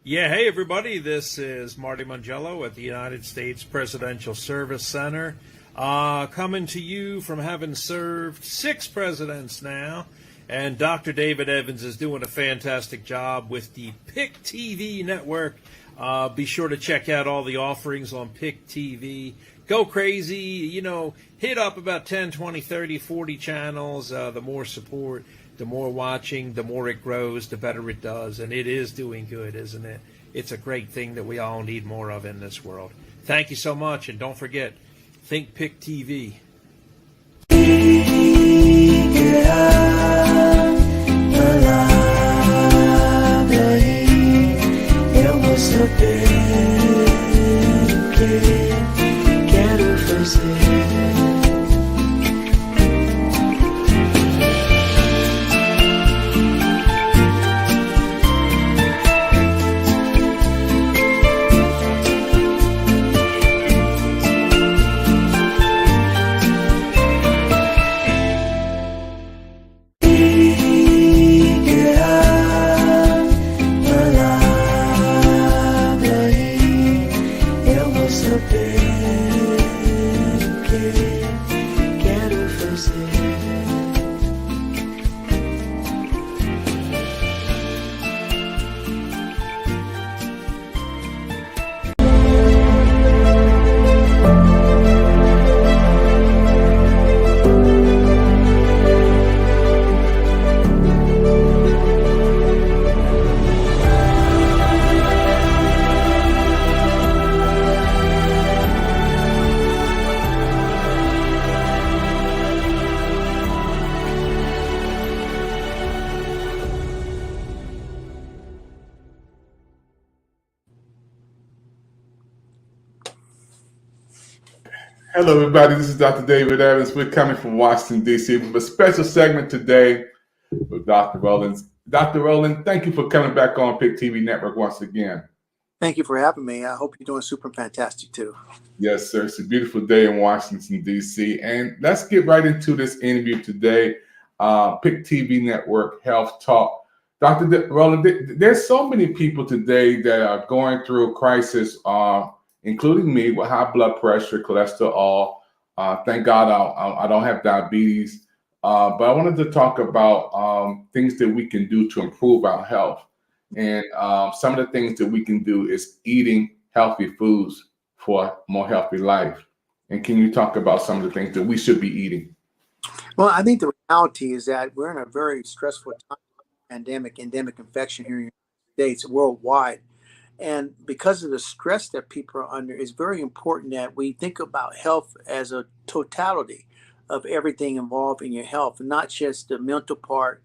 Yeah, hey everybody, this is Marty Mangello at the United States Presidential Service Center, coming to you from having served 6 presidents now. And Dr. David Evans is doing a fantastic job with the PIC TV network. Be sure to check out all the offerings on PIC TV. Go crazy, hit up about 10, 20, 30, 40 channels. The more support, the more watching, the more it grows, the better it does. And it is doing good, isn't it? It's a great thing that we all need more of in this world. Thank you so much. And don't forget, think PIC TV. Hello, everybody. This is Dr. David Evans. We're coming from Washington, D.C. with a special segment today with Dr. Rowland. Dr. Rowland, thank you for coming back on PIC TV Network once again. Thank you for having me. I hope you're doing super fantastic too. Yes, sir. It's a beautiful day in Washington, D.C. And let's get right into this interview today. PIC TV Network Health Talk. Dr. Rowland, there's so many people today that are going through a crisis, including me, with high blood pressure, cholesterol. Thank God I don't have diabetes. But I wanted to talk about things that we can do to improve our health. And some of the things that we can do is eating healthy foods for a more healthy life. And can you talk about some of the things that we should be eating? Well, I think the reality is that we're in a very stressful time, endemic infection here in the United States, worldwide. And because of the stress that people are under, it's very important that we think about health as a totality of everything involved in your health, not just the mental part,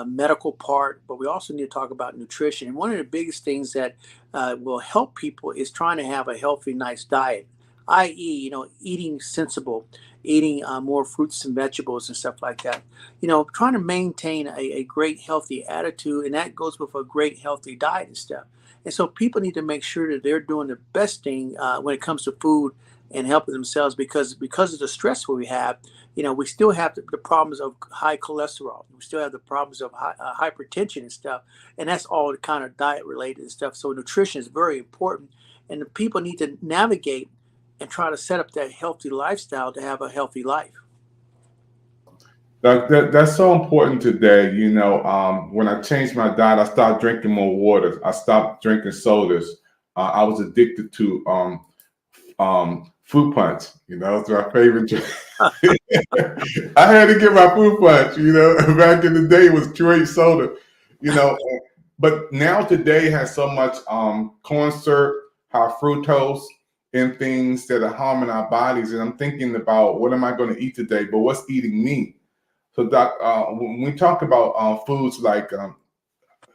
medical part, but we also need to talk about nutrition. And one of the biggest things that will help people is trying to have a healthy, nice diet, i.e., eating sensible, eating more fruits and vegetables and stuff like that. Trying to maintain a great, healthy attitude, and that goes with a great, healthy diet and stuff. And so people need to make sure that they're doing the best thing when it comes to food and helping themselves because of the stress we have. We still have the problems of high cholesterol. We still have the problems of hypertension and stuff. And that's all kind of diet related and stuff. So nutrition is very important. And the people need to navigate and try to set up that healthy lifestyle to have a healthy life. That's so important today. When I changed my diet, I started drinking more water. I stopped drinking sodas. I was addicted to fruit punch. It's my favorite drink. I had to get my fruit punch. Back in the day, it was straight soda. But now today has so much corn syrup, high fructose, and things that are harming our bodies. And I'm thinking about what am I going to eat today? But what's eating me? So, Doc, when we talk about foods like,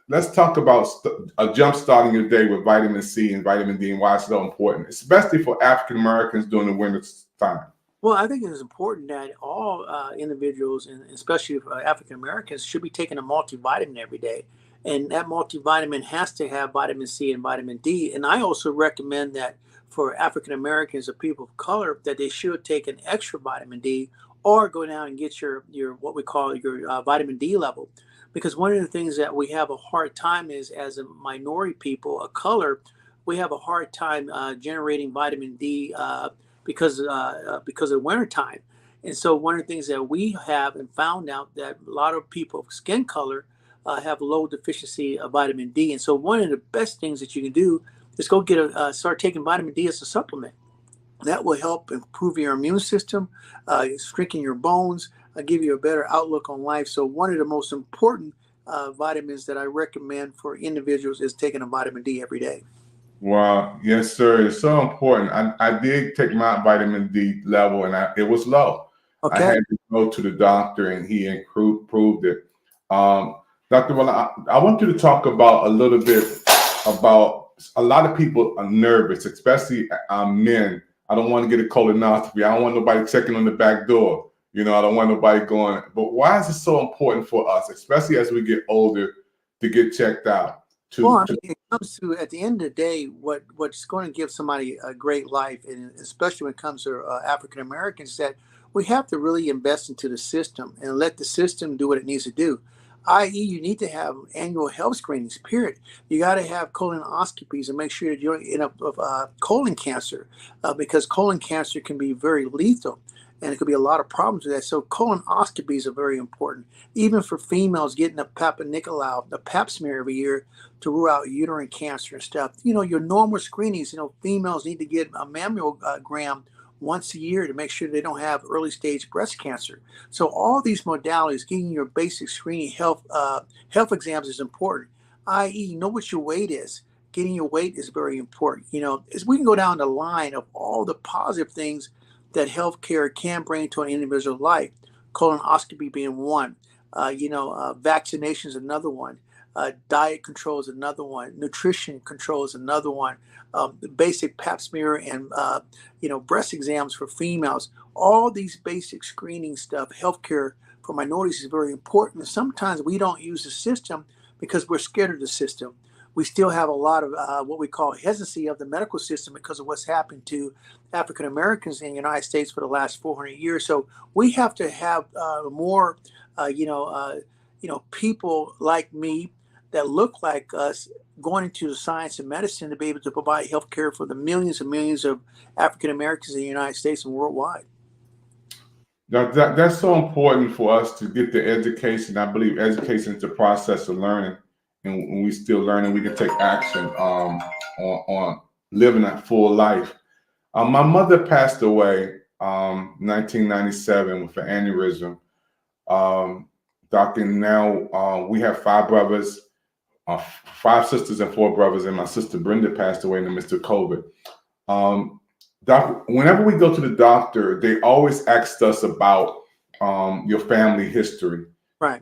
let's talk about a jump starting your day with vitamin C and vitamin D and why it's so important, especially for African Americans during the winter time. Well, I think it's important that all individuals, and especially African Americans, should be taking a multivitamin every day. And that multivitamin has to have vitamin C and vitamin D. And I also recommend that for African Americans or people of color, that they should take an extra vitamin D or go down and get your what we call your vitamin D level. because one of the things that we have a hard time is, as a minority people of color, we have a hard time generating vitamin D because of wintertime. And so one of the things that we have and found out that a lot of people of skin color have low deficiency of vitamin D. And so one of the best things that you can do is go get start taking vitamin D as a supplement. That will help improve your immune system, strengthen your bones, give you a better outlook on life. So one of the most important vitamins that I recommend for individuals is taking a vitamin D every day. Wow, yes, sir. It's so important. I did take my vitamin D level, and it was low. I Okay. had to go to the doctor, and he improved it. Dr. Well, I want you to talk about a little bit about a lot of people are nervous, especially men. I don't want to get a colonoscopy. I don't want nobody checking on the back door. You know, I don't want nobody going. But why is it so important for us, especially as we get older, to get checked out? Well, I mean, it comes to, at the end of the day, what's going to give somebody a great life, and especially when it comes to African Americans, that we have to really invest into the system and let the system do what it needs to do. I.e., you need to have annual health screenings. Period. You got to have colonoscopies and make sure that you don't end up with colon cancer, because colon cancer can be very lethal. And it could be a lot of problems with that. So colonoscopies are very important. Even for females, getting a Papa Nicolau, the Pap smear every year to rule out uterine cancer and stuff. You know, your normal screenings, females need to get a mammogram once a year to make sure they don't have early stage breast cancer. So all these modalities, getting your basic screening health exams is important. I.e., know what your weight is. Getting your weight is very important. As we can go down the line of all the positive things that healthcare can bring to an individual's life, colonoscopy being one, vaccination is another one, diet control is another one, nutrition control is another one, the basic pap smear and, breast exams for females. All these basic screening stuff, healthcare for minorities is very important. And sometimes we don't use the system because we're scared of the system. We still have a lot of what we call hesitancy of the medical system because of what's happened to African Americans in the United States for the last 400 years. So we have to have more, people like me that look like us going into the science and medicine to be able to provide health care for the millions and millions of African Americans in the United States and worldwide. That's so important for us to get the education. I believe education is the process of learning. And when we still learning, we can take action on living a full life. My mother passed away 1997 with an aneurysm. Doctor, now we have 5 brothers, 5 sisters and 4 brothers, and my sister Brenda passed away in the midst of COVID. Doctor, whenever we go to the doctor, they always ask us about your family history. Right.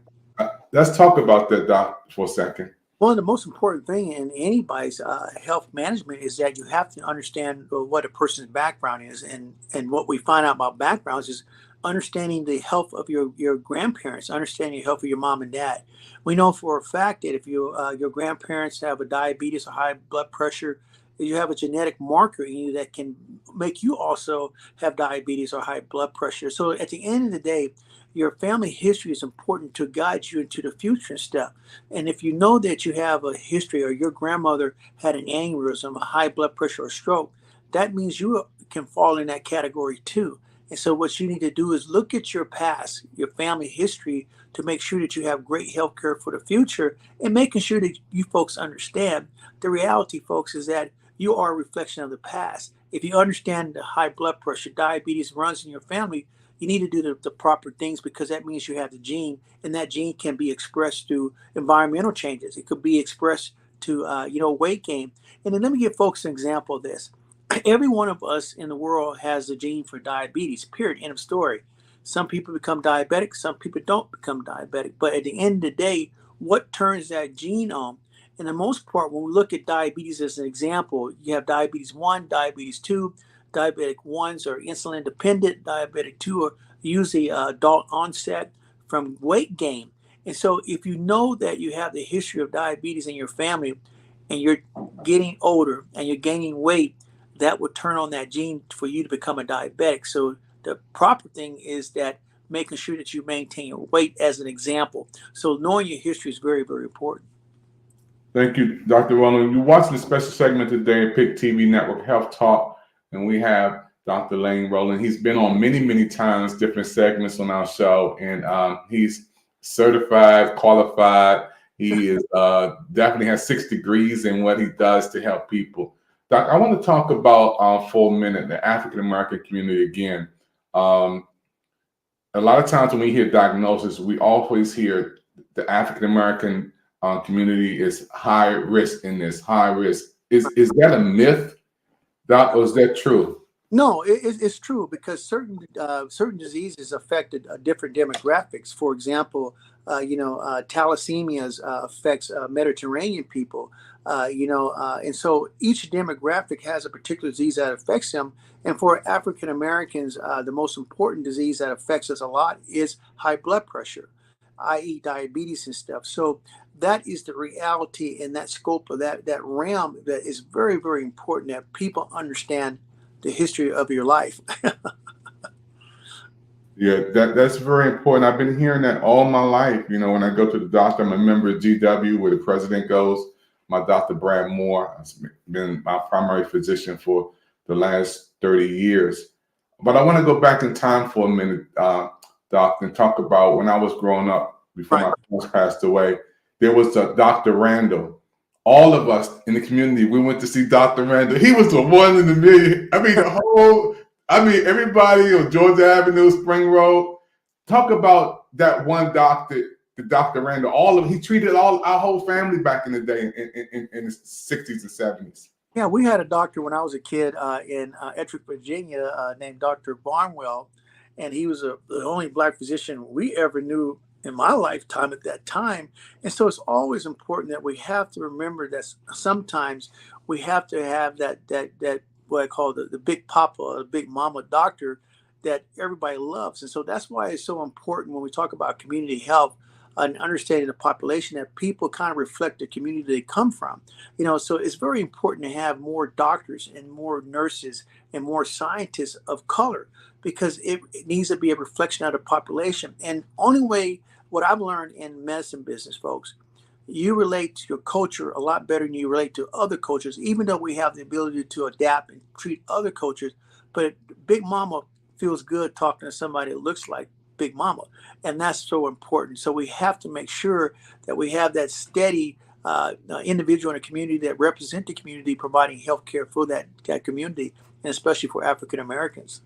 Let's talk about that, Doc, for a second. One of the most important thing in anybody's health management is that you have to understand what a person's background is. And what we find out about backgrounds is understanding the health of your grandparents, understanding the health of your mom and dad. We know for a fact that if your grandparents have a diabetes or high blood pressure, you have a genetic marker in you that can make you also have diabetes or high blood pressure. So at the end of the day, your family history is important to guide you into the future and stuff. And if you know that you have a history or your grandmother had an aneurysm, a high blood pressure or stroke, that means you can fall in that category too. And so what you need to do is look at your past, your family history, to make sure that you have great health care for the future, and making sure that you folks understand the reality, folks, is that you are a reflection of the past. If you understand the high blood pressure, diabetes runs in your family, you need to do the proper things, because that means you have the gene, and that gene can be expressed through environmental changes. It could be expressed to, weight gain. And then let me give folks an example of this. Every one of us in the world has a gene for diabetes, period, end of story. Some people become diabetic, some people don't become diabetic. But at the end of the day, what turns that gene on? In the most part, when we look at diabetes as an example, you have diabetes 1, diabetes 2. Diabetic 1s are insulin dependent. Diabetic 2 are usually adult onset from weight gain. And so if you know that you have the history of diabetes in your family and you're getting older and you're gaining weight, that would turn on that gene for you to become a diabetic. So the proper thing is that making sure that you maintain your weight as an example. So knowing your history is very, very important. Thank you, Dr. Rowland. You're watching the special segment today at PIC TV Network Health Talk, and we have Dr. Lane Rowland. He's been on many, many times, different segments on our show, and he's certified, qualified. He is definitely has 6 degrees in what he does to help people. Doc, I want to talk about for a minute the African American community again. A lot of times when we hear diagnosis, we always hear the African American community is high risk in this, high risk. Is that a myth, Doc, or is that true? No, it's true because certain diseases affected different demographics. For example, thalassemias affects Mediterranean people. And so each demographic has a particular disease that affects them. And for African Americans, the most important disease that affects us a lot is high blood pressure, i.e., diabetes and stuff. So that is the reality in that scope of that realm that is very, very important that people understand the history of your life. Yeah, that's very important. I've been hearing that all my life. When I go to the doctor, I'm a member of GW, where the president goes. My Dr. Brad Moore has been my primary physician for the last 30 years. But I want to go back in time for a minute, Doc, and talk about when I was growing up, before my parents passed away. There was a Dr. Randall. All of us in the community, we went to see Dr. Randall. He was the one in the million. Everybody on Georgia Avenue, Spring Road. Talk about that one doctor, the Dr. Randall. He treated our whole family back in the day in the 60s and 70s. Yeah, we had a doctor when I was a kid in Ettrick, Virginia, named Dr. Barnwell, and he was the only Black physician we ever knew in my lifetime at that time. And so it's always important that we have to remember that sometimes we have to have that what I call the big papa, or the big mama doctor that everybody loves. And so that's why it's so important when we talk about community health and understanding the population that people kind of reflect the community they come from. So it's very important to have more doctors and more nurses and more scientists of color, because it needs to be a reflection of the population. And only way, what I've learned in medicine business, folks, you relate to your culture a lot better than you relate to other cultures, even though we have the ability to adapt and treat other cultures. But Big Mama feels good talking to somebody that looks like Big Mama. And that's so important. So we have to make sure that we have that steady individual in a community that represent the community, providing health care for that community, and especially for African Americans.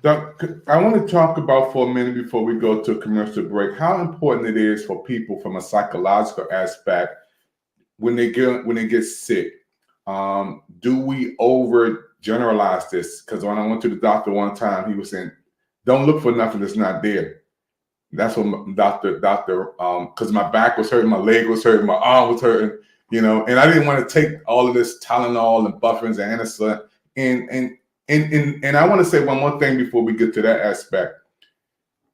Doc, I want to talk about for a minute before we go to a commercial break, how important it is for people from a psychological aspect when they get sick. Do we overgeneralize this? Because when I went to the doctor one time, he was saying, "Don't look for nothing that's not there." That's what doctor, because my back was hurting, my leg was hurting, my arm was hurting, and I didn't want to take all of this Tylenol and Bufferins and Anacin. And I want to say one more thing before we get to that aspect.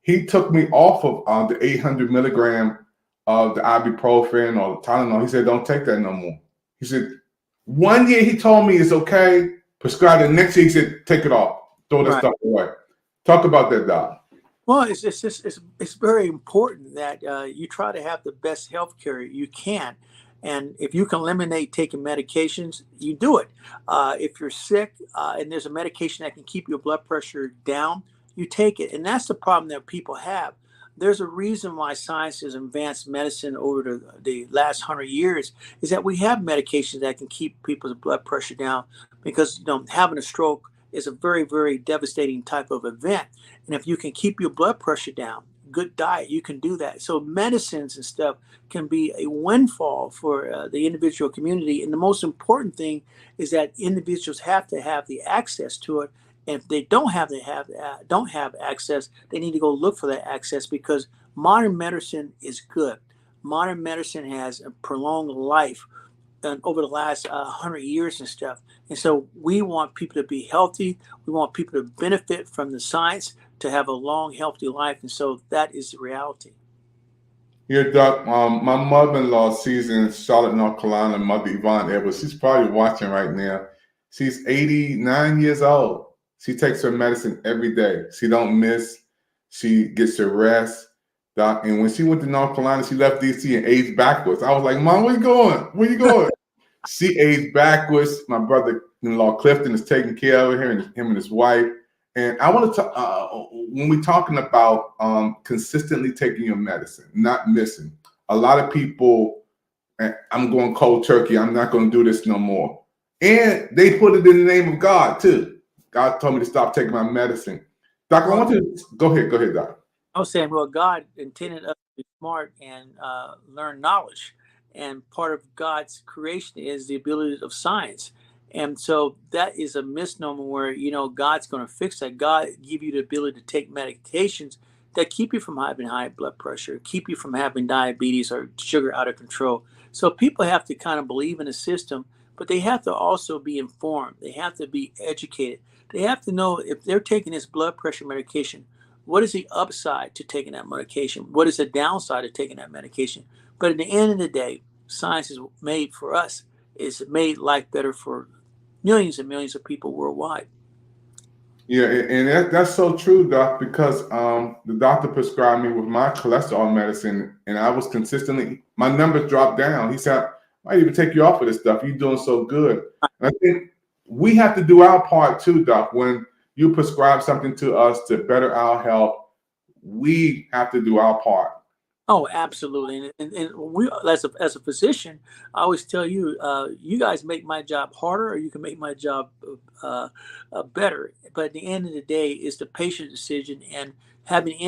He took me off of the 800 milligram of the ibuprofen or the Tylenol. He said, "Don't take that no more." He said, 1 year he told me it's okay, prescribed it. Next year he said, "Take it off, throw that stuff away." Talk about that, Doc. Well, it's very important that you try to have the best health care you can. And if you can eliminate taking medications, you do it. If you're sick and there's a medication that can keep your blood pressure down, you take it. And that's the problem that people have. There's a reason why science has advanced medicine over the last 100 years, is that we have medications that can keep people's blood pressure down, because having a stroke is a very, very devastating type of event. And if you can keep your blood pressure down, good diet, you can do that. So medicines and stuff can be a windfall for the individual community. And the most important thing is that individuals have to have the access to it. And if they don't have access, they need to go look for that access, because modern medicine is good. Modern medicine has a prolonged life over the last 100 years and stuff. And so we want people to be healthy. We want people to benefit from the science, to have a long, healthy life. And so that is the reality. Yeah, Doc, my mother-in-law, she's in Charlotte, North Carolina, Mother Yvonne Edwards. She's probably watching right now. She's 89 years old. She takes her medicine every day. She don't miss. She gets her rest. Doc, and when she went to North Carolina, she left DC and aged backwards. I was like, Mom, where you going? Where you going? She aged backwards. My brother-in-law Clifton is taking care of her, and him and his wife. And I want to when we're talking about consistently taking your medicine, not missing. A lot of people, I'm going cold turkey. I'm not going to do this no more. And they put it in the name of God too. God told me to stop taking my medicine. Doctor, I want to go ahead, Doc. I was saying, well, God intended us to be smart and learn knowledge. And part of God's creation is the ability of science. And so that is a misnomer where, God's going to fix that. God give you the ability to take medications that keep you from having high blood pressure, keep you from having diabetes or sugar out of control. So people have to kind of believe in the system, but they have to also be informed. They have to be educated. They have to know if they're taking this blood pressure medication, what is the upside to taking that medication? What is the downside of taking that medication? But at the end of the day, science is made for us. It's made life better for millions and millions of people worldwide. Yeah, and that's so true, Doc, because the doctor prescribed me with my cholesterol medicine, and I was consistently, my numbers dropped down. He said, I might even take you off of this stuff. You're doing so good. And I think we have to do our part too, Doc. When you prescribe something to us to better our health, we have to do our part. Oh, absolutely. And we, as a physician, I always tell you, you guys make my job harder, or you can make my job better. But at the end of the day, it's the patient's decision, and having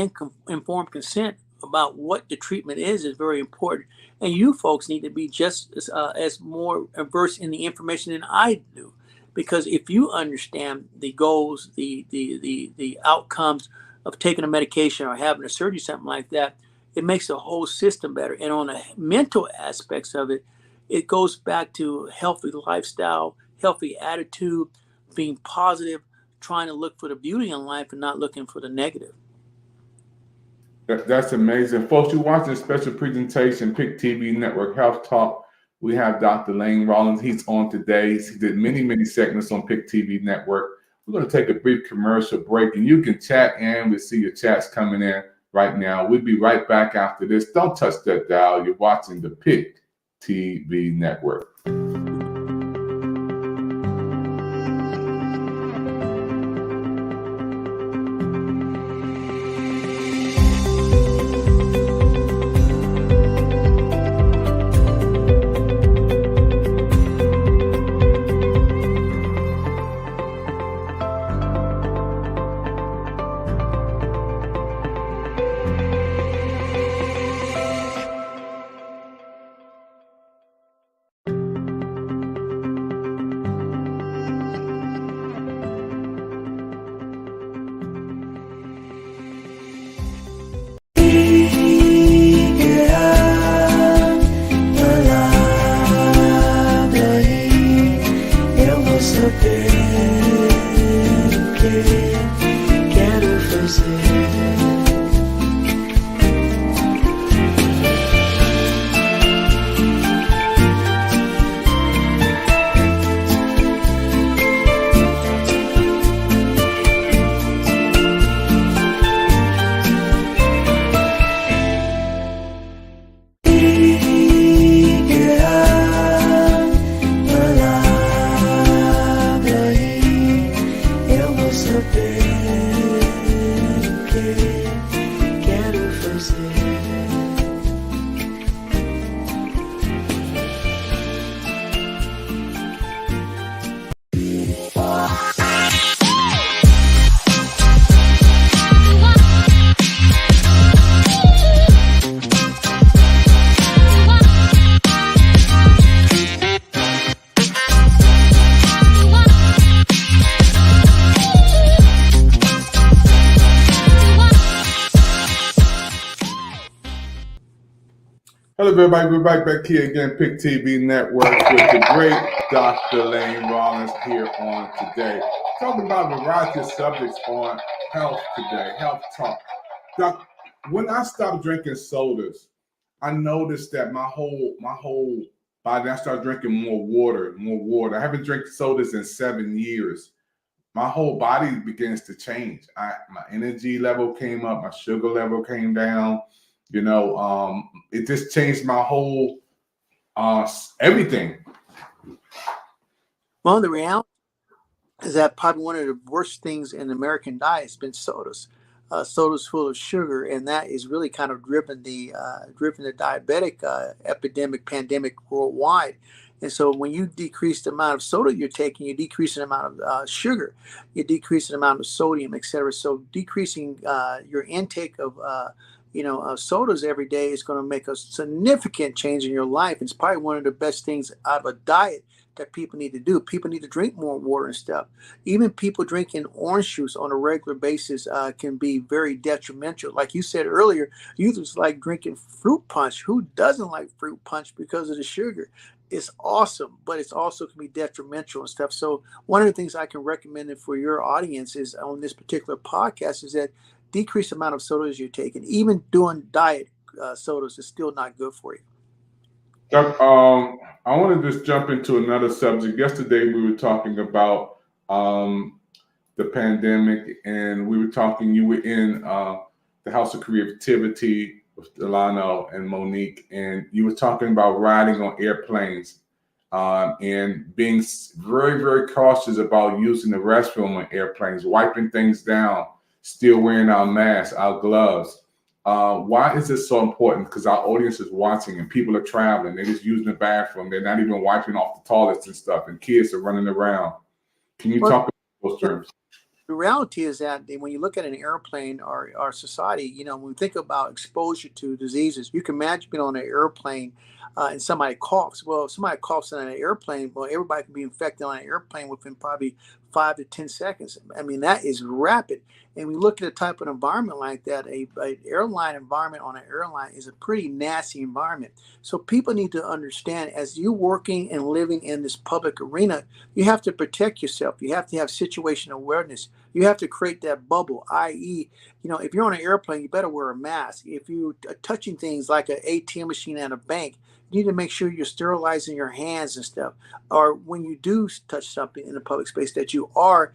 informed consent about what the treatment is very important. And you folks need to be just as more versed in the information than I do, because if you understand the goals, the outcomes of taking a medication or having a surgery, something like that, it makes the whole system better. And on the mental aspects of it, it goes back to healthy lifestyle, healthy attitude, being positive, trying to look for the beauty in life and not looking for the negative. That's amazing. Folks, you're watching a special presentation, PIC TV Network Health Talk. We have Dr. Lane Rollins. He's on today. He did many segments on PIC TV Network. We're going to take a brief commercial break, and you can chat in. We see your chats coming in right now. We'll be right back after this. Don't touch that dial. You're watching the PIC TV Network. Hello, everybody. We're back here again, PIC TV Network, with the great Dr. Lane Rollins here on today. Talking about a variety of subjects on health today, health talk. Doc, when I stopped drinking sodas, I noticed that my whole body, I started drinking more water. I haven't drank sodas in 7 years. my whole body begins to change. My energy level came up, my sugar level came down. It just changed my whole everything. Well, the reality is that probably one of the worst things in the American diet has been sodas. Sodas full of sugar, and that is really kind of driven the diabetic epidemic pandemic worldwide. And so, when you decrease the amount of soda you're taking, you decrease the amount of sugar, you decrease the amount of sodium, etc. So, decreasing your intake of sodas every day is going to make a significant change in your life. It's probably one of the best things out of a diet that people need to do. People need to drink more water and stuff. Even people drinking orange juice on a regular basis can be very detrimental. Like you said earlier, you just like drinking fruit punch. Who doesn't like fruit punch because of the sugar? It's awesome, but it's also can be detrimental and stuff. So one of the things I can recommend for your audience is on this particular podcast is that decrease the amount of sodas you're taking. Even doing diet sodas is still not good for you. Chuck, I want to just jump into another subject. Yesterday, we were talking about the pandemic, and we were talking. You were in the House of Creativity with Delano and Monique, and you were talking about riding on airplanes and being very, very cautious about using the restroom on airplanes, wiping things down, still wearing our masks, our gloves. Why is this so important? Because our audience is watching and people are traveling. They're just using the bathroom. They're not even wiping off the toilets and stuff. And kids are running around. Can you talk about those terms? The reality is that when you look at an airplane or our society, when we think about exposure to diseases, you can imagine being on an airplane and somebody coughs. Well, if somebody coughs on an airplane, well, everybody can be infected on an airplane within probably 5 to 10 seconds. I mean, that is rapid. And we look at a type of environment like that, a airline environment on an airline is a pretty nasty environment. So people need to understand as you're working and living in this public arena, you have to protect yourself. You have to have situational awareness. You have to create that bubble, i.e., if you're on an airplane, you better wear a mask. If you're touching things like an ATM machine at a bank, you need to make sure you're sterilizing your hands and stuff. Or when you do touch something in a public space that you are,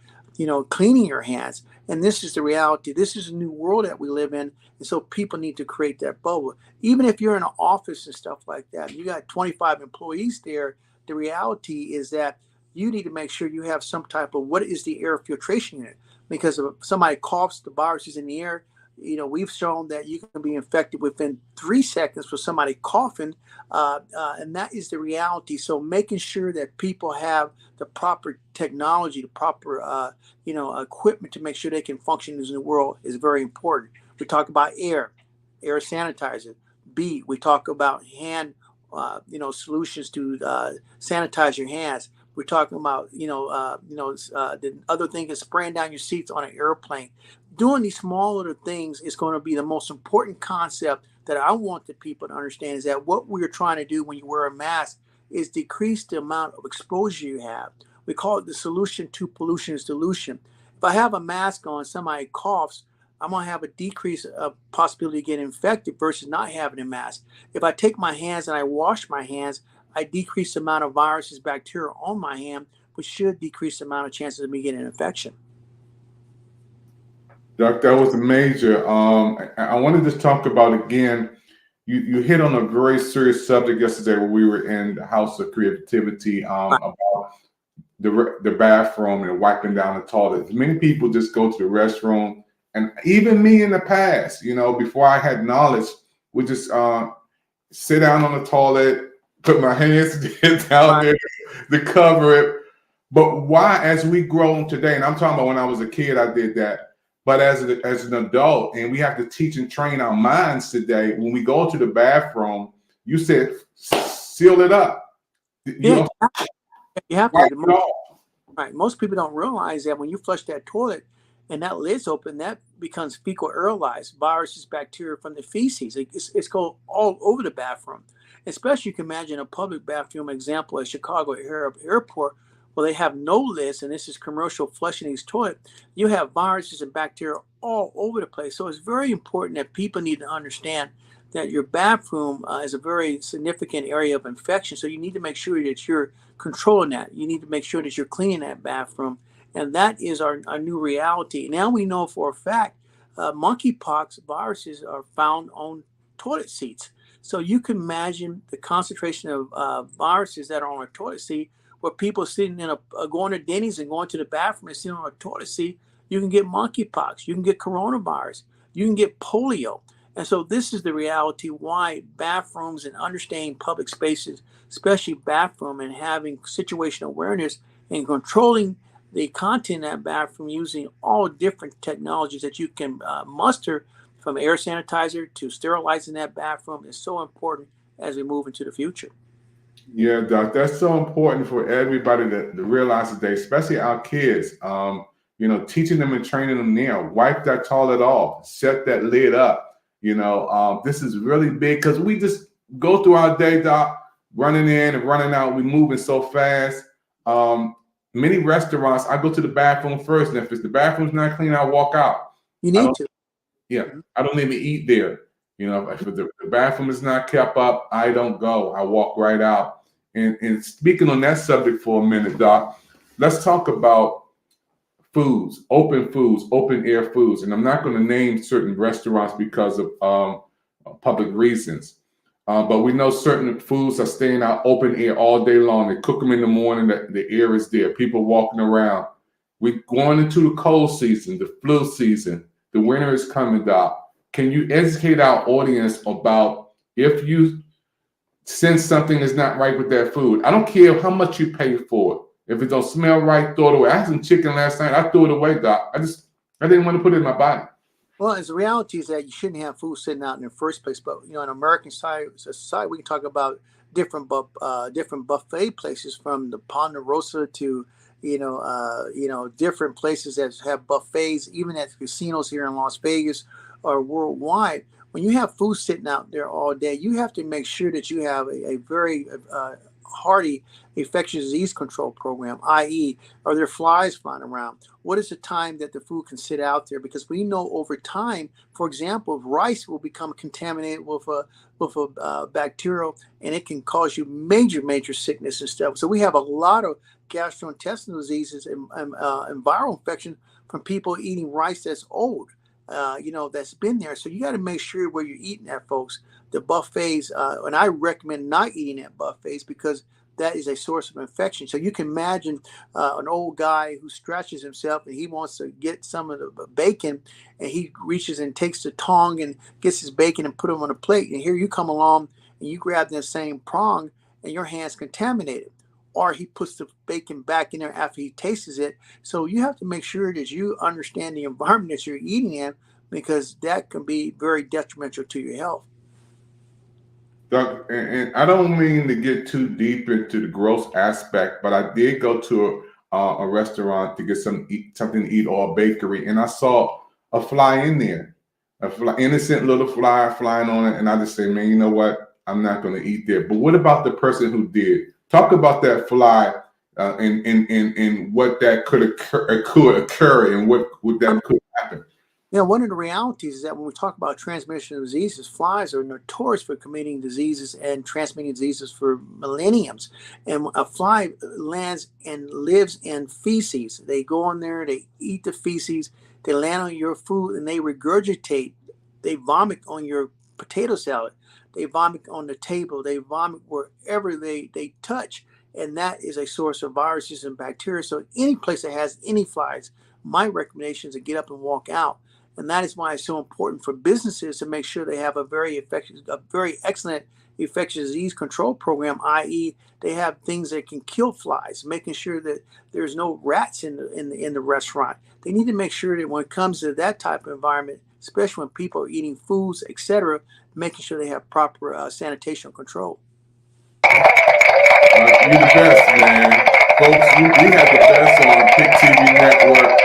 cleaning your hands. And this is the reality. This is a new world that we live in. And so people need to create that bubble. Even if you're in an office and stuff like that, you got 25 employees there, the reality is that you need to make sure you have some type of, what is the air filtration unit? Because if somebody coughs, the virus is in the air. We've shown that you can be infected within 3 seconds with somebody coughing, and that is the reality. So making sure that people have the proper technology, the proper, equipment to make sure they can function in the world is very important. We talk about air sanitizer. B, we talk about hand, solutions to sanitize your hands. We're talking about, the other thing is spraying down your seats on an airplane. Doing these small little things is going to be the most important concept that I want the people to understand is that what we're trying to do when you wear a mask is decrease the amount of exposure you have. We call it the solution to pollution is dilution. If I have a mask on, somebody coughs, I'm going to have a decrease of possibility of getting infected versus not having a mask. If I take my hands and I wash my hands, I decrease the amount of viruses, bacteria on my hand, which should decrease the amount of chances of me getting an infection. Doc, that was major. I want to just talk about again. You hit on a very serious subject yesterday when we were in the House of Creativity about the bathroom and wiping down the toilet. Many people just go to the restroom, and even me in the past, before I had knowledge, would just sit down on the toilet, put my hands down there to cover it. But why, as we grow today, and I'm talking about when I was a kid, I did that. But as an adult, and we have to teach and train our minds today, when we go to the bathroom, you said, seal it up. You have wipe to. it off. Right. Most people don't realize that when you flush that toilet and that lid's open, that becomes fecal aerolized viruses, bacteria from the feces. It's go all over the bathroom. Especially you can imagine a public bathroom example at Chicago Airport, where they have no lids, and this is commercial flushing these toilets. You have viruses and bacteria all over the place. So it's very important that people need to understand that your bathroom is a very significant area of infection. So you need to make sure that you're controlling that. You need to make sure that you're cleaning that bathroom. And that is our new reality. Now we know for a fact monkeypox viruses are found on toilet seats. So you can imagine the concentration of viruses that are on a toilet seat, where people sitting in going to Denny's and going to the bathroom and sitting on a toilet seat. You can get monkeypox, you can get coronavirus, you can get polio. And so this is the reality why bathrooms and understanding public spaces, especially bathroom, and having situational awareness and controlling the content in that bathroom using all different technologies that you can muster, from air sanitizer to sterilizing that bathroom, is so important as we move into the future. Yeah, Doc, that's so important for everybody to realize today, especially our kids. Teaching them and training them now. Wipe that toilet off, set that lid up. This is really big because we just go through our day, Doc, running in and running out. We're moving so fast. Many restaurants, I go to the bathroom first, and if the bathroom's not clean, I walk out. You need to. Yeah, I don't even eat there. If the bathroom is not kept up, I don't go. I walk right out. And speaking on that subject for a minute, Doc, let's talk about foods, open air foods. And I'm not going to name certain restaurants because of public reasons. But we know certain foods are staying out open air all day long. They cook them in the morning, the air is there, people walking around. We're going into the cold season, the flu season. The winter is coming, Doc. Can you educate our audience about if you sense something is not right with that food? I don't care how much you pay for it. If it don't smell right, throw it away. I had some chicken last night. I threw it away, Doc. I didn't want to put it in my body. Well, as the reality is that you shouldn't have food sitting out in the first place. But in American society, we can talk about different buffet places, from the Ponderosa to different places that have buffets, even at casinos here in Las Vegas or worldwide. When you have food sitting out there all day, you have to make sure that you have a very hearty infectious disease control program, i.e., are there flies flying around? What is the time that the food can sit out there? Because we know over time, for example, rice will become contaminated with a bacterial, and it can cause you major sickness and stuff. So we have a lot of gastrointestinal diseases and viral infection from people eating rice that's old. That's been there. So you got to make sure where you're eating at, folks. The buffets, and I recommend not eating at buffets because that is a source of infection. So you can imagine an old guy who stretches himself and he wants to get some of the bacon, and he reaches and takes the tong and gets his bacon and put them on a plate. And here you come along and you grab that same prong and your hand's contaminated. Or he puts the bacon back in there after he tastes it. So you have to make sure that you understand the environment that you're eating in, because that can be very detrimental to your health. Doug, and I don't mean to get too deep into the gross aspect, but I did go to a restaurant to get something to eat, or a bakery, and I saw a fly in there, innocent little fly flying on it, and I just say, man, you know what? I'm not going to eat there. But what about the person who did? Talk about that fly and what that could occur and what that could happen. One of the realities is that when we talk about transmission of diseases, flies are notorious for committing diseases and transmitting diseases for millenniums. And a fly lands and lives in feces. They go in there, they eat the feces, they land on your food, and they regurgitate. They vomit on your potato salad. They vomit on the table. They vomit wherever they touch. And that is a source of viruses and bacteria. So any place that has any flies, my recommendation is to get up and walk out. And that is why it's so important for businesses to make sure they have a very excellent infectious disease control program, i.e., they have things that can kill flies, making sure that there's no rats in the restaurant. They need to make sure that when it comes to that type of environment, especially when people are eating foods, etc., making sure they have proper sanitation control. You're the best, man. Folks, we have the best on Pick TV Network.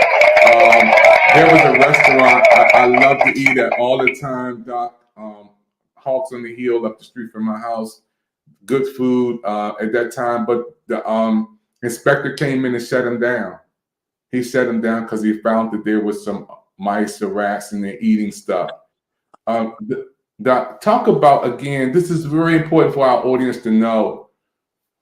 There was a restaurant I love to eat at all the time, Doc. Hawks on the Hill up the street from my house. Good food at that time, but the inspector came in and shut him down. He shut him down because he found that there was some mice or rats in there eating stuff. Doc, talk about, again, this is very important for our audience to know.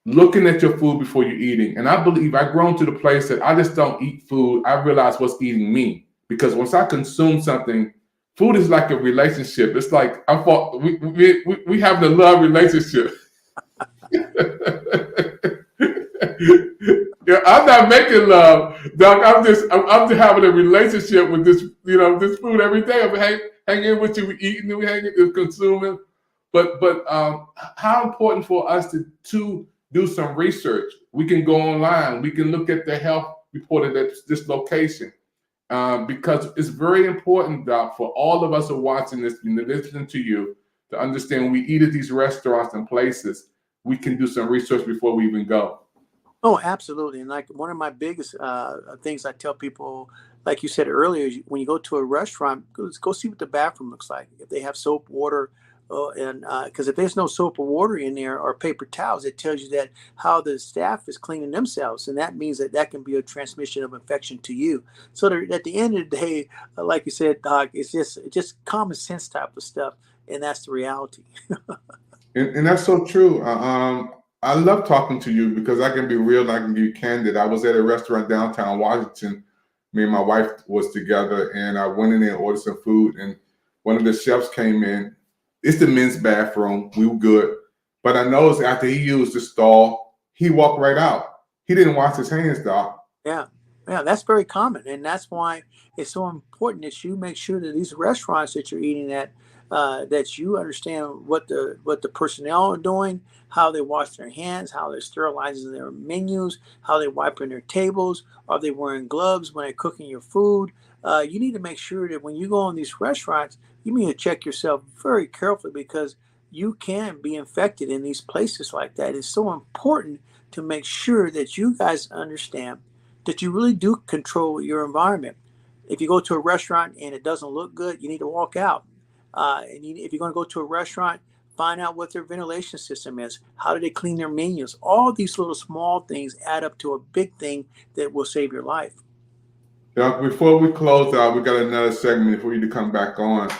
looking at your food before you're eating. And I believe I've grown to the place that I just don't eat food. I realize what's eating me. Because once I consume something, food is like a relationship. It's like we having a love relationship. Yeah, I'm not making love, Doc. I'm just having a relationship with this, this food every day. I'm hanging with you, we eating, we hanging, we consuming. But how important for us to do some research. We can go online. We can look at the health report at this location. Because it's very important, Doc, for all of us who are watching this and listening to you to understand when we eat at these restaurants and places, we can do some research before we even go. Oh, absolutely. And like one of my biggest things I tell people, like you said earlier, is when you go to a restaurant, go see what the bathroom looks like. If they have soap, water, and because if there's no soap or water in there or paper towels, it tells you that how the staff is cleaning themselves, and that means that can be a transmission of infection to you. So at the end of the day, like you said, Doc, it's just common sense type of stuff, and that's the reality. And that's so true. I love talking to you because I can be real. I can be candid. I was at a restaurant downtown Washington. Me and my wife was together, and I went in there and ordered some food. And one of the chefs came in. It's the men's bathroom. We were good, but I noticed after he used the stall, he walked right out. He didn't wash his hands, Doc. Yeah, that's very common, and that's why it's so important that you make sure that these restaurants that you're eating at, that you understand what the personnel are doing, how they wash their hands, how they're sterilizing their menus, how they're wiping their tables, are they wearing gloves when they're cooking your food. You need to make sure that when you go in these restaurants, you need to check yourself very carefully because you can be infected in these places like that. It's so important to make sure that you guys understand that you really do control your environment. If you go to a restaurant and it doesn't look good, you need to walk out. If you're going to go to a restaurant, find out what their ventilation system is. How do they clean their menus? All these little small things add up to a big thing that will save your life. Doc, before we close out, we got another segment for you to come back on.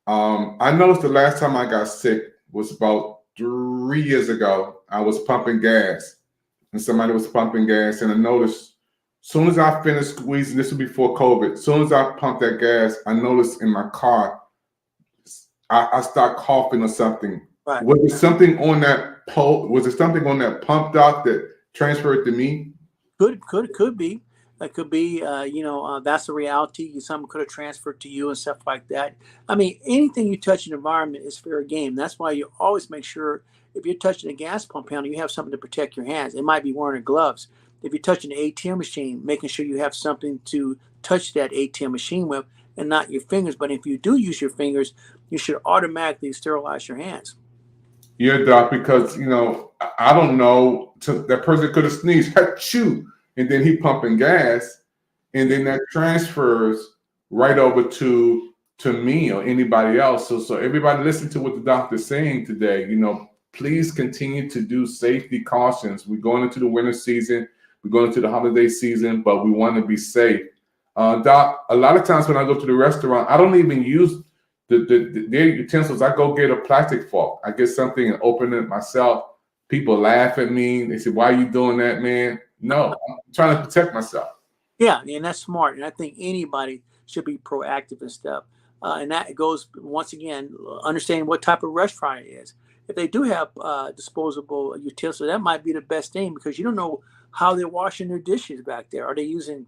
I noticed the last time I got sick was about 3 years ago. I was pumping gas, and somebody was pumping gas, and I noticed as soon as I finished squeezing, this was before COVID, as soon as I pumped that gas, I noticed in my car, I start coughing or something. Right. Was there something on that Was there something on that pump, Doc, that transferred to me? Could be. That could be, that's a reality. Something could have transferred to you and stuff like that. I mean, anything you touch in the environment is fair game. That's why you always make sure if you're touching a gas pump handle, you have something to protect your hands. It might be wearing gloves. If you're touching an ATM machine, making sure you have something to touch that ATM machine with and not your fingers. But if you do use your fingers, you should automatically sterilize your hands. Yeah, Doc, because, I don't know, that person could have sneezed, achoo, and then he pumping gas, and then that transfers right over to me or anybody else. So everybody listen to what the doctor's saying today. Please continue to do safety cautions. We're going into the winter season, we're going into the holiday season, but we want to be safe. Doc, a lot of times when I go to the restaurant, I don't even use their utensils. I go get a plastic fork. I get something and open it myself. People laugh at me. They say, "Why are you doing that, man?" No, I'm trying to protect myself. Yeah, and that's smart. And I think anybody should be proactive and stuff. And that goes, once again, understanding what type of restaurant it is. If they do have disposable utensils, that might be the best thing because you don't know how they're washing their dishes back there. Are they using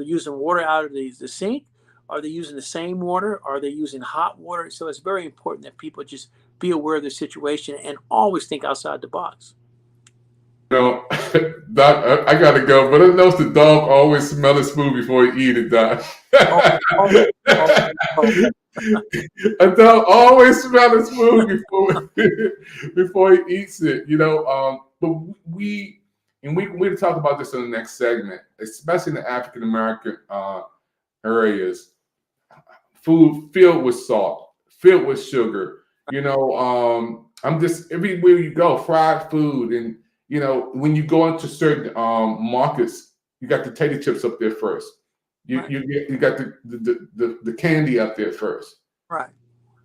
using water out of the sink? Are they using the same water? Are they using hot water? So it's very important that people just be aware of the situation and always think outside the box. Doc, I gotta go, but I notice the dog always smell his food before he eat it, Doc. A dog always smell his food before he eats it, But we talk about this in the next segment, especially in the African American areas. Food filled with salt, filled with sugar. I'm just everywhere you go, fried food, and when you go into certain markets, you got the tater chips up there first. You got the candy up there first. Right.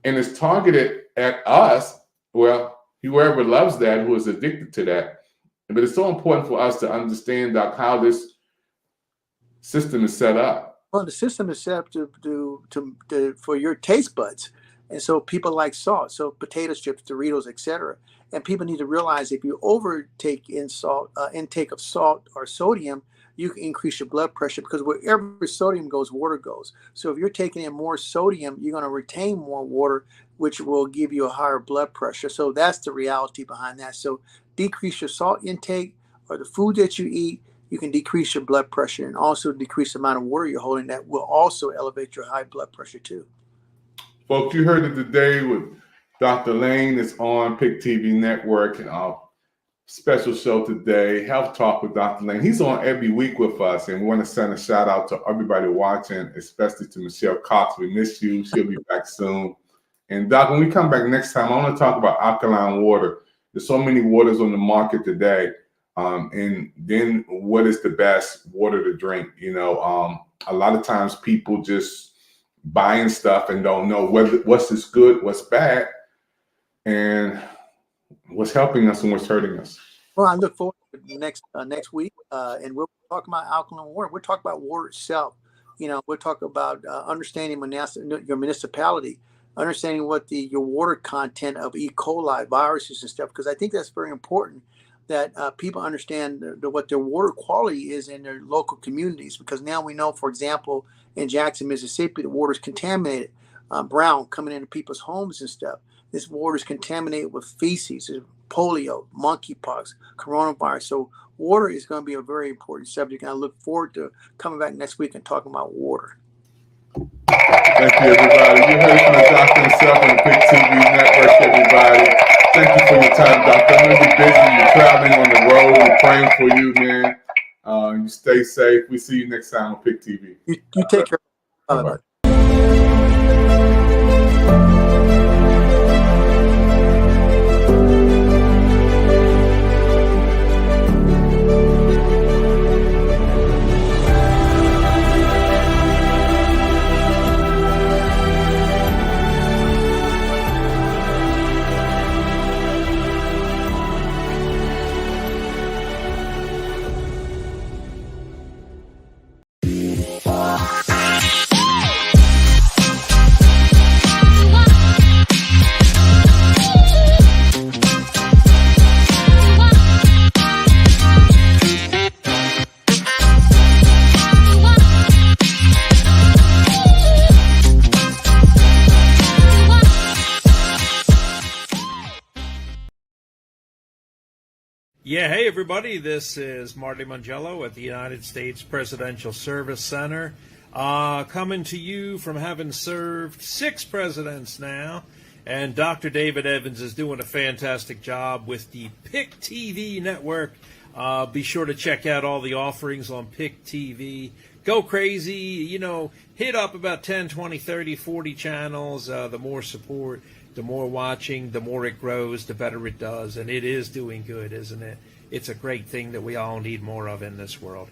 And it's targeted at us. Well, whoever loves that, who is addicted to that. But it's so important for us to understand, Doc, how this system is set up. Well, the system is set up to for your taste buds, and so people like salt, so potato chips, Doritos, etc. And people need to realize if you overtake intake of salt or sodium, you can increase your blood pressure, because wherever sodium goes, water goes. So if you're taking in more sodium, you're going to retain more water, which will give you a higher blood pressure. So that's the reality behind that. So decrease your salt intake or the food that you eat. You can decrease your blood pressure and also decrease the amount of water you're holding. That will also elevate your high blood pressure too. Folks, you heard it today with Dr. Lane. It's on PIC TV Network. Special show today, Health Talk with Dr. Lane. He's on every week with us, and we want to send a shout out to everybody watching, especially to Michelle Cox. We miss you. She'll be back soon. And Doc, when we come back next time, I want to talk about alkaline water. There's so many waters on the market today. And then what is the best water to drink? You know, a lot of times people just buying stuff and don't know what's is good, what's bad, and what's helping us and what's hurting us. Well, I look forward to next week, and we'll talk about alkaline water. We'll talk about water itself. You know, we'll talk about understanding your municipality, understanding what your water content of E. coli viruses and stuff, because I think that's very important that people understand what their water quality is in their local communities, because now we know, for example, in Jackson, Mississippi, the water is contaminated, brown, coming into people's homes and stuff. This water is contaminated with feces, polio, monkeypox, coronavirus. So water is going to be a very important subject, and I look forward to coming back next week and talking about water. Thank you, everybody. You heard from the doctor himself on the PIC TV Network, everybody. Thank you for your time, Doctor. I know you're busy. You're traveling on the road. We're praying for you, man. You stay safe. We see you next time on PIC TV. You take care. Bye-bye. Yeah, hey everybody, this is Marty Mangello at the United States Presidential Service Center, coming to you from having served 6 presidents now, and Dr. David Evans is doing a fantastic job with the PIC TV network. Be sure to check out all the offerings on PIC TV. Go crazy, you know, hit up about 10, 20, 30, 40 channels. The more support, the more watching, the more it grows, the better it does. And it is doing good, isn't it? It's a great thing that we all need more of in this world.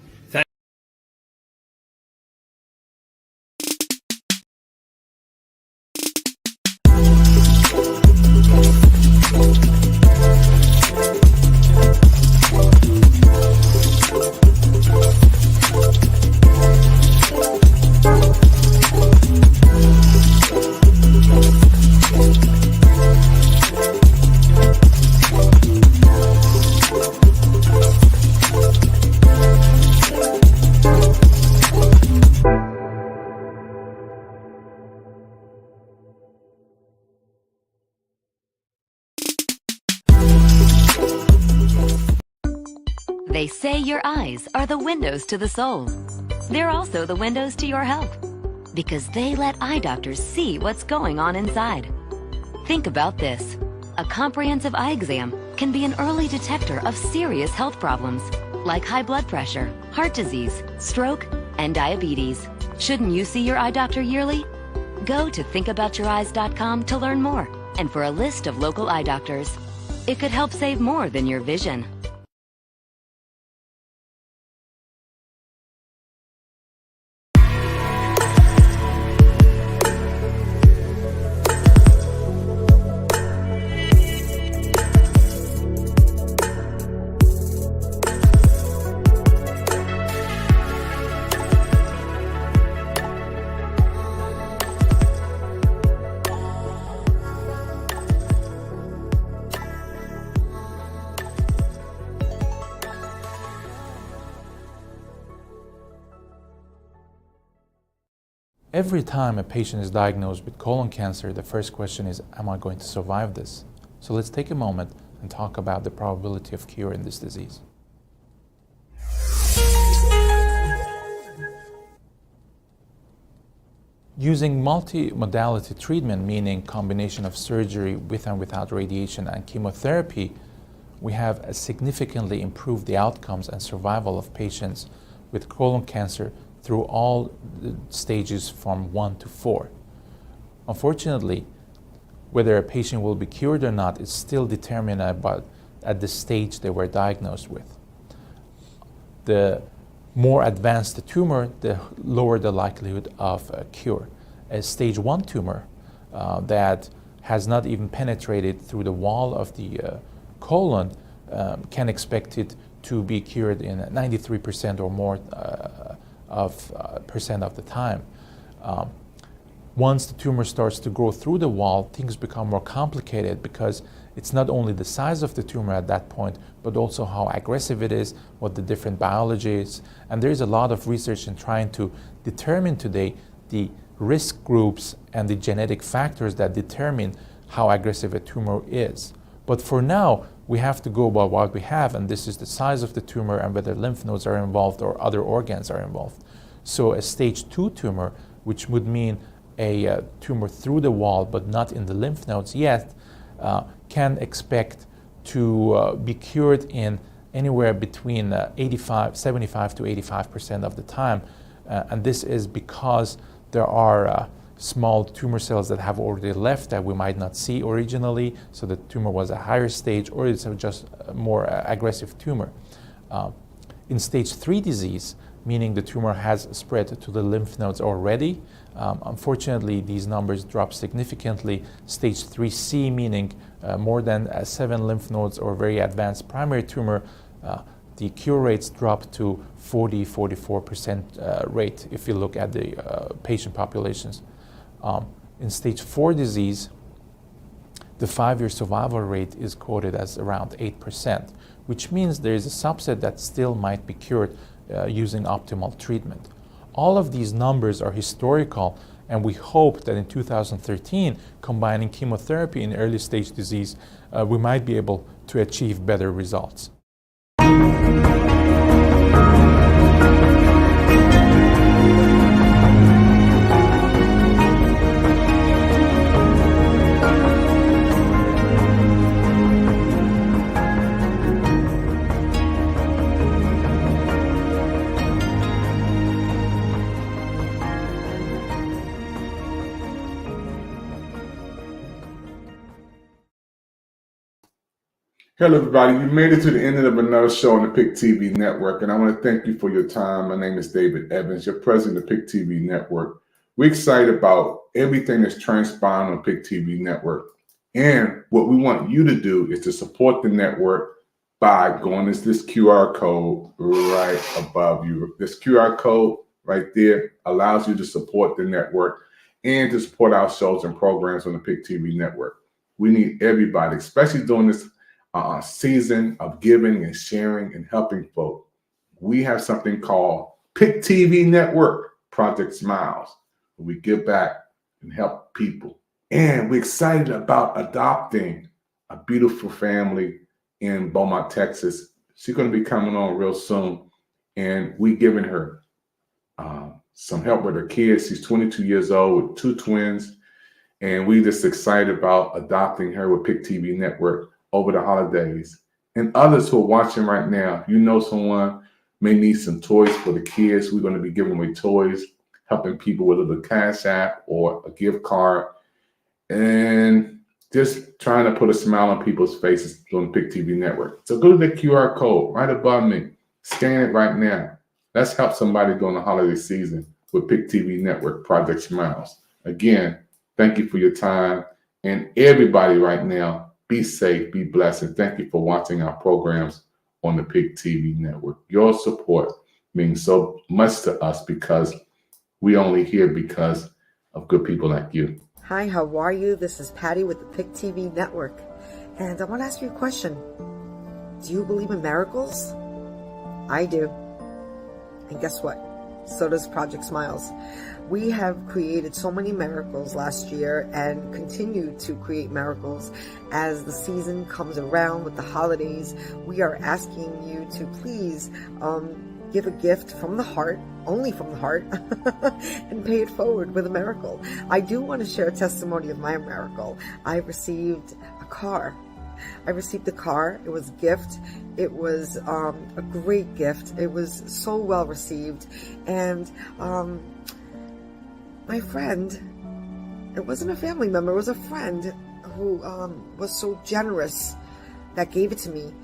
They say your eyes are the windows to the soul. They're also the windows to your health, because they let eye doctors see what's going on inside. Think about this. A comprehensive eye exam can be an early detector of serious health problems, like high blood pressure, heart disease, stroke, and diabetes. Shouldn't you see your eye doctor yearly? Go to thinkaboutyoureyes.com to learn more and for a list of local eye doctors. It could help save more than your vision. Every time a patient is diagnosed with colon cancer, the first question is, am I going to survive this? So let's take a moment and talk about the probability of cure in this disease. Using multimodality treatment, meaning combination of surgery with and without radiation and chemotherapy, we have significantly improved the outcomes and survival of patients with colon cancer through all the stages from 1 to 4. Unfortunately, whether a patient will be cured or not is still determined at the stage they were diagnosed with. The more advanced the tumor, the lower the likelihood of cure. A stage 1 tumor that has not even penetrated through the wall of the colon can expect it to be cured in 93% or more percent of the time. Once the tumor starts to grow through the wall, things become more complicated because it's not only the size of the tumor at that point, but also how aggressive it is, what the different biology is. And there's a lot of research in trying to determine today the risk groups and the genetic factors that determine how aggressive a tumor is. But for now, we have to go by what we have, and this is the size of the tumor and whether lymph nodes are involved or other organs are involved. So a stage 2 tumor, which would mean a tumor through the wall but not in the lymph nodes yet, can expect to be cured in anywhere between 75 to 85% of the time. And this is because there are small tumor cells that have already left that we might not see originally, so the tumor was a higher stage, or it's just a more aggressive tumor. In stage 3 disease, meaning the tumor has spread to the lymph nodes already, unfortunately these numbers drop significantly. Stage 3C, meaning more than 7 lymph nodes or very advanced primary tumor, the cure rates drop to 44% rate if you look at the patient populations. In stage 4 disease, the 5-year survival rate is quoted as around 8%, which means there is a subset that still might be cured using optimal treatment. All of these numbers are historical, and we hope that in 2013, combining chemotherapy in early stage disease, we might be able to achieve better results. Hello, everybody. You made it to the end of another show on the PIC TV network, and I want to thank you for your time. My name is David Evans, your president of PIC TV network. We're excited about everything that's transpiring on PIC TV network, and what we want you to do is to support the network by going to this QR code right above you. This QR code right there allows you to support the network and to support our shows and programs on the PIC TV network. We need everybody, especially during this season of giving and sharing and helping folk. We have something called PIC TV Network Project Smiles, where we give back and help people. And we're excited about adopting a beautiful family in Beaumont, Texas. She's going to be coming on real soon, and we're giving her some help with her kids. She's 22 years old with 2 twins, and we're just excited about adopting her with PIC TV Network over the holidays. And others who are watching right now, you know someone may need some toys for the kids. We're going to be giving away toys, helping people with a little cash app or a gift card, and just trying to put a smile on people's faces on the PIC TV network. So go to the QR code right above me. Scan it right now. Let's help somebody during the holiday season with PIC TV Network Project Smiles. Again, thank you for your time. And everybody right now, be safe, be blessed, and thank you for watching our programs on the PIC TV network. Your support means so much to us because we only here because of good people like you. Hi, how are you? This is Patty with the PIC TV network. And I want to ask you a question. Do you believe in miracles? I do. And guess what? So does Project Smiles. We have created so many miracles last year and continue to create miracles as the season comes around with the holidays. We are asking you to please give a gift from the heart, only from the heart, and pay it forward with a miracle. I do want to share a testimony of my miracle. I received a car. I received a car. It was a gift. It was a great gift. It was so well received. And my friend, it wasn't a family member, it was a friend who was so generous that gave it to me.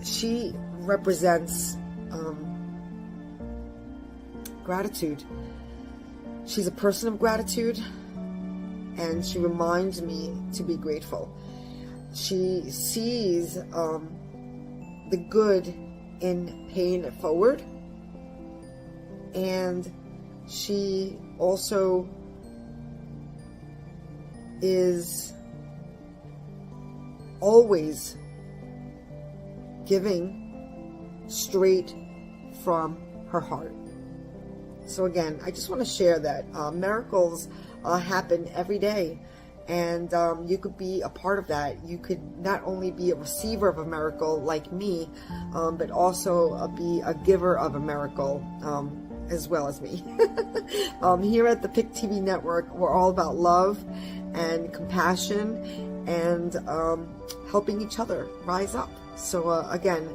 She represents gratitude. She's a person of gratitude, and she reminds me to be grateful. She sees the good in paying it forward, and she also is always giving straight from her heart. So again, I just want to share that miracles happen every day, and you could be a part of that. You could not only be a receiver of a miracle like me, but also be a giver of a miracle as well as me. Here at the PIC TV Network, we're all about love and compassion and helping each other rise up. So again,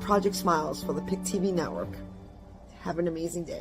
Project Smiles for the PIC TV Network. Have an amazing day.